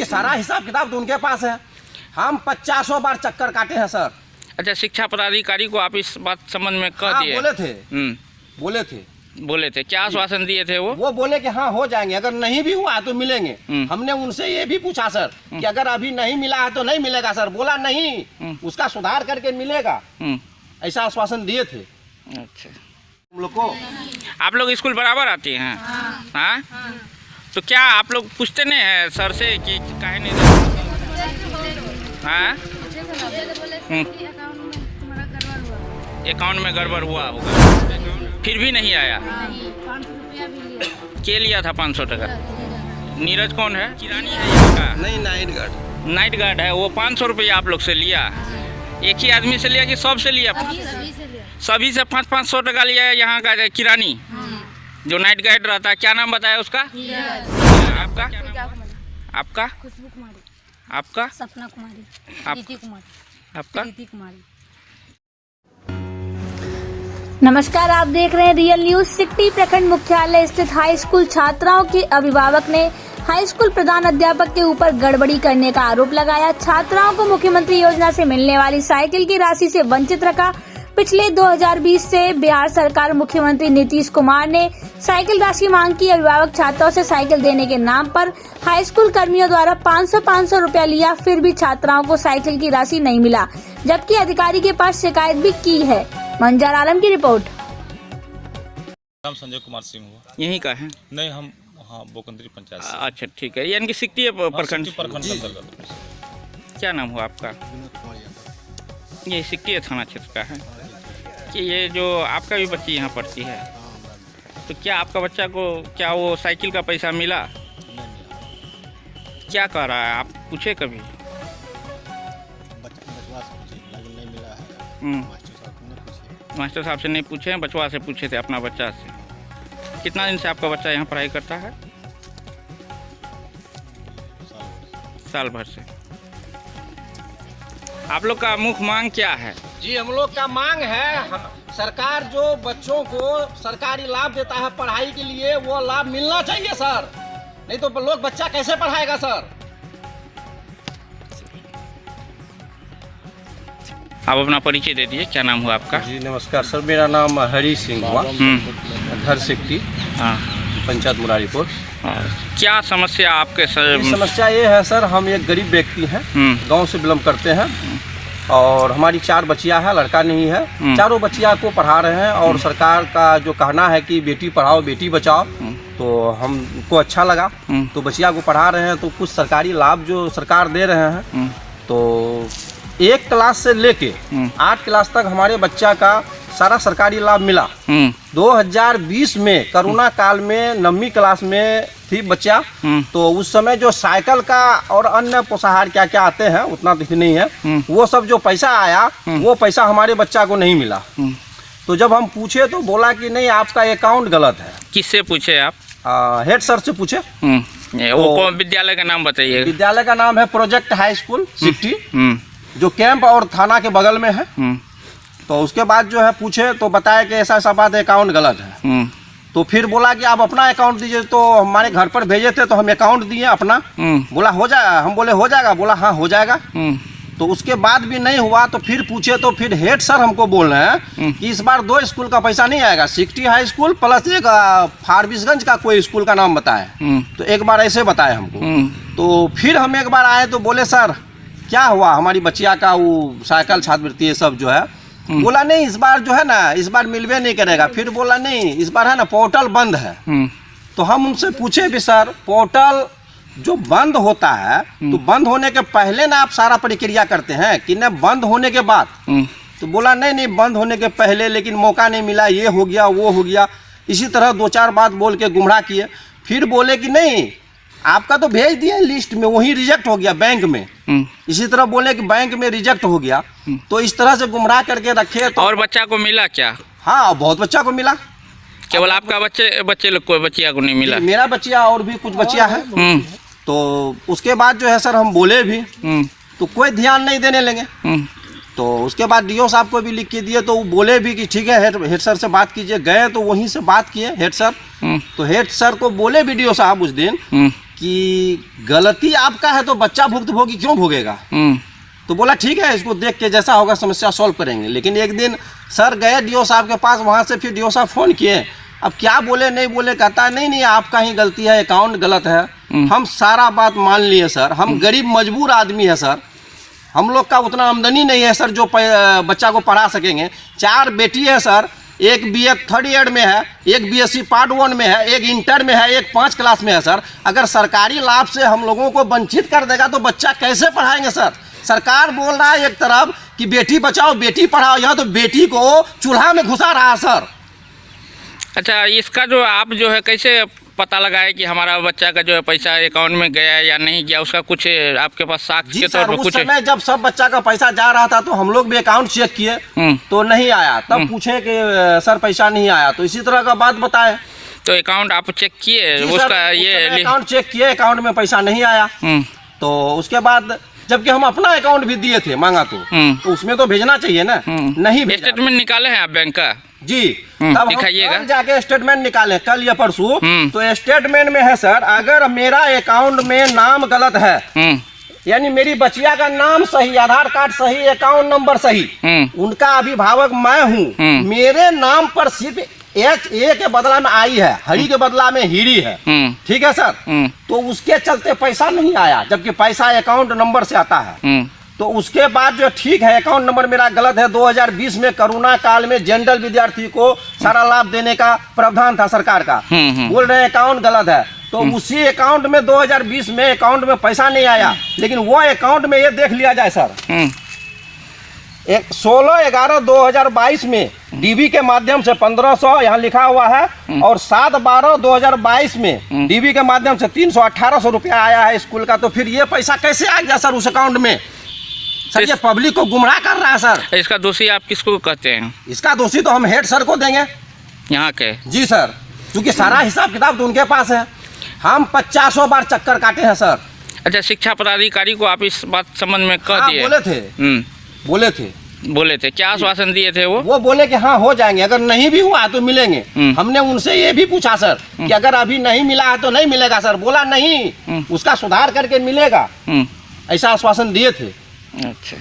सारा हिसाब किताब तो उनके पास है। हम 50 बार चक्कर काटे हैं सर। अच्छा, शिक्षा पदाधिकारी को आप इस बात संबंध में कह दिए? बोले थे। क्या आश्वासन दिए थे वो? बोले कि हाँ हो जाएंगे, अगर नहीं भी हुआ तो मिलेंगे। हमने उनसे ये भी पूछा सर कि अगर अभी नहीं मिला है तो नहीं मिलेगा सर। बोला नहीं, उसका सुधार करके मिलेगा, ऐसा आश्वासन दिए थे। अच्छा, हम लोग को आप लोग स्कूल बराबर आती हैं? हाँ। तो क्या आप लोग पूछते नहीं है सर से कि काहे नहीं? हाँ, अकाउंट में गड़बड़ हुआ होगा, फिर भी नहीं आया। के लिया था 500 टका? नीरज कौन है? किरानी है यहाँ का? नहीं, नाइट गार्ड है वो। 500 रुपया आप लोग से लिया? एक ही आदमी से लिया कि सब से लिया? सभी से 500 टका लिया है यहाँ का किरानी जो नाइट गार्ड रहता है। क्या नाम बताया उसका? आपका? आपका? खुशबू कुमारी। आपका? सपना कुमारी। आपका? नमस्कार, आप देख रहे हैं रियल न्यूज। सिकटी प्रखंड मुख्यालय स्थित हाई स्कूल छात्राओं के अभिभावक ने हाई स्कूल प्रधान अध्यापक के ऊपर गड़बड़ी करने का आरोप लगाया। छात्राओं को मुख्यमंत्री योजना से मिलने वाली साइकिल की राशि से वंचित रखा। पिछले 2020 से बिहार सरकार मुख्यमंत्री नीतीश कुमार ने साइकिल राशि मांग की। अभिभावक छात्राओं से साइकिल देने के नाम पर हाई स्कूल कर्मियों द्वारा 500 रुपया लिया, फिर भी छात्राओं को साइकिल की राशि नहीं मिला, जबकि अधिकारी के पास शिकायत भी की है। मंजार आलम की रिपोर्ट। नाम संजय कुमार सिंह हुआ। यहीं का है? नहीं, हम बोकंदरी पंचायत से। अच्छा, ठीक है। यानी कि सिकटी प्रखंड अंतर्गत। क्या नाम हुआ आपका? ये सिकटी थाना क्षेत्र का है कि ये जो आपका भी बच्ची यहाँ पढ़ती है, तो क्या आपका बच्चा को क्या वो साइकिल का पैसा मिला? क्या कह रहा है, आप पूछे कभी? मास्टर साहब से नहीं पूछे हैं, बचवा से पूछे थे, अपना बच्चा से। कितना दिन से आपका बच्चा यहाँ पढ़ाई करता है? साल भर से। आप लोग का मुख्य मांग क्या है? जी, हम लोग का मांग है सरकार जो बच्चों को सरकारी लाभ देता है पढ़ाई के लिए, वो लाभ मिलना चाहिए सर। नहीं तो लोग बच्चा कैसे पढ़ाएगा सर। आप अपना परिचय दे दिए, क्या नाम हुआ आपका? जी नमस्कार सर, मेरा नाम हरी सिंह हुआ, घर सिकटी, पंचायत मुरारीपुर। क्या समस्या आपके सर? समस्या ये है सर, हम एक गरीब व्यक्ति हैं, गांव से बिलोंग करते हैं और हमारी 4 बच्चियां हैं, लड़का नहीं है। चारों बच्चियां को पढ़ा रहे हैं और सरकार का जो कहना है कि बेटी पढ़ाओ बेटी बचाओ, तो हमको अच्छा लगा, तो बच्चियां को पढ़ा रहे हैं। तो कुछ सरकारी लाभ जो सरकार दे रहे हैं, तो 1 क्लास से लेके 8 क्लास तक हमारे बच्चा का सारा सरकारी लाभ मिला। 2020 में कोरोना काल में 9वीं क्लास में थी बच्चा, तो उस समय जो साइकिल का और अन्य पोषाहार क्या क्या आते हैं उतना तो नहीं है, वो सब जो पैसा आया वो पैसा हमारे बच्चा को नहीं मिला। तो जब हम पूछे तो बोला कि नहीं, आपका अकाउंट गलत है। किससे पूछे आप? हेड सर से पूछे। वो कौन विद्यालय का नाम बताइए? विद्यालय का नाम है प्रोजेक्ट हाई स्कूल सिकटी, जो कैंप और थाना के बगल में है। तो उसके बाद जो है पूछे तो बताया कि ऐसा ऐसा बात है, अकाउंट गलत है। तो फिर बोला कि आप अपना अकाउंट दीजिए, तो हमारे घर पर भेजे थे तो हम अकाउंट दिए अपना। बोला हो जाएगा, हम बोले हो जाएगा, बोला हाँ हो जाएगा। तो उसके बाद भी नहीं हुआ, तो फिर पूछे तो फिर हेड सर हमको बोल रहे हैं कि इस बार 2 स्कूल का पैसा नहीं आएगा, सिकटी हाई स्कूल प्लस एक फारबिसगंज का कोई स्कूल का नाम बताए। तो एक बार ऐसे बताए हमको। तो फिर हम एक बार आए तो बोले सर क्या हुआ, हमारी बच्चिया का वो साइकिल छात्रवृत्ति ये सब जो है। बोला नहीं, इस बार जो है ना, इस बार मिलवे नहीं करेगा। फिर बोला नहीं, इस बार है ना पोर्टल बंद है। तो हम उनसे पूछे भी सर, पोर्टल जो बंद होता है तो बंद होने के पहले ना आप सारा प्रक्रिया करते हैं कि न बंद होने के बाद? तो बोला नहीं, बंद होने के पहले, लेकिन मौका नहीं मिला, ये हो गया वो हो गया। इसी तरह 2-4 बात बोल के गुमराह किए। फिर बोले कि नहीं, आपका तो भेज दिया लिस्ट में, वही रिजेक्ट हो गया बैंक में। इसी तरह बोले कि बैंक में रिजेक्ट हो गया। तो इस तरह से गुमराह करके रखे। तो और बच्चा को मिला क्या? हाँ, बहुत बच्चा को मिला। केवल आपका बच्चे लोग को बच्चिया को नहीं मिला? मेरा बच्चिया और भी कुछ बच्चिया है। तो उसके बाद जो है सर हम बोले भी, तो कोई ध्यान नहीं देने लगे। तो उसके बाद डीओ साहब को भी लिख के दिए, तो वो बोले भी कि ठीक है हेड सर से बात कीजिए। गए तो वहीं से बात किए हेड सर। तो हेड सर को बोले भी डीओ साहब उस दिन कि गलती आपका है तो बच्चा भुक्तभोगी क्यों भोगेगा। तो बोला ठीक है, इसको देख के जैसा होगा समस्या सॉल्व करेंगे। लेकिन एक दिन सर गए डीओ साहब के पास, वहाँ से फिर डीओ साहब फ़ोन किए। अब क्या बोले नहीं बोले, कहता नहीं आपका ही गलती है, अकाउंट गलत है। हम सारा बात मान लिए सर, हम गरीब मजबूर आदमी है सर, हम लोग का उतना आमदनी नहीं है सर जो बच्चा को पढ़ा सकेंगे। 4 बेटी है सर, एक BA 3rd ईयर में है, एक BSc पार्ट 1 में है, एक इंटर में है, एक 5 क्लास में है सर। अगर सरकारी लाभ से हम लोगों को वंचित कर देगा तो बच्चा कैसे पढ़ाएंगे सर। सरकार बोल रहा है एक तरफ कि बेटी बचाओ बेटी पढ़ाओ, यहाँ तो बेटी को चूल्हा में घुसा रहा है सर। अच्छा, इसका जो आप जो है कैसे पता लगाए कि हमारा बच्चा का जो है पैसा अकाउंट में गया या नहीं गया, उसका कुछ आपके पास साक्ष्य के तौर पर कुछ? उस समय जब सब बच्चा का पैसा जा रहा था तो हम लोग भी अकाउंट चेक किए तो नहीं आया, तब पूछे कि सर पैसा नहीं आया, तो इसी तरह का बात बताए। तो अकाउंट आप चेक किए, उसका ये अकाउंट चेक किए, अकाउंट में पैसा नहीं आया। तो उसके बाद जबकि हम अपना अकाउंट भी दिए थे, मांगा तो उसमें तो भेजना चाहिए ना, नहीं भेजा। स्टेटमेंट निकाले हैं आप बैंक का? जी, तब दिखाइएगा, जाके स्टेटमेंट निकाले कल या परसों। तो स्टेटमेंट में है सर, अगर मेरा अकाउंट में नाम गलत है, यानी मेरी बचिया का नाम सही, आधार कार्ड सही, अकाउंट नंबर सही, उनका अभिभावक मैं हूँ, मेरे नाम पर सिर्फ ए के बदला में आई है, हरी के बदला में हीरी है, ठीक है सर। तो उसके चलते पैसा नहीं आया, जबकि पैसा अकाउंट नंबर से आता है। तो उसके बाद जो ठीक है, अकाउंट नंबर मेरा गलत है। 2020 में कोरोना काल में जनरल विद्यार्थी को सारा लाभ देने का प्रावधान था सरकार का, बोल रहे हैं अकाउंट गलत है। तो उसी अकाउंट में 2020 में अकाउंट में पैसा नहीं आया, लेकिन वो अकाउंट में ये देख लिया जाए सर, 16/11/2022 में डीबी के माध्यम से 1500 यहाँ लिखा हुआ है, और 7/12/2022 में डीबी के माध्यम से 300-1800 रुपया आया है स्कूल का। तो फिर ये पैसा कैसे आ गया सर उस अकाउंट में? सर ये पब्लिक को गुमराह कर रहा है सर। इसका दोषी आप किसको कहते हैं? इसका दोषी तो हम हेड सर को देंगे यहाँ के। जी सर, क्योंकि सारा हिसाब किताब तो उनके पास है, हम 50 बार चक्कर काटे हैं सर। अच्छा, शिक्षा पदाधिकारी को आप इस बात संबंध में कह दिए? बोले थे क्या आश्वासन दिए थे? वो बोले कि हाँ हो जाएंगे, अगर नहीं भी हुआ तो मिलेंगे। हमने उनसे ये भी पूछा सर कि अगर अभी नहीं मिला है तो नहीं मिलेगा सर, बोला नहीं, उसका सुधार करके मिलेगा, ऐसा आश्वासन दिए थे। अच्छा।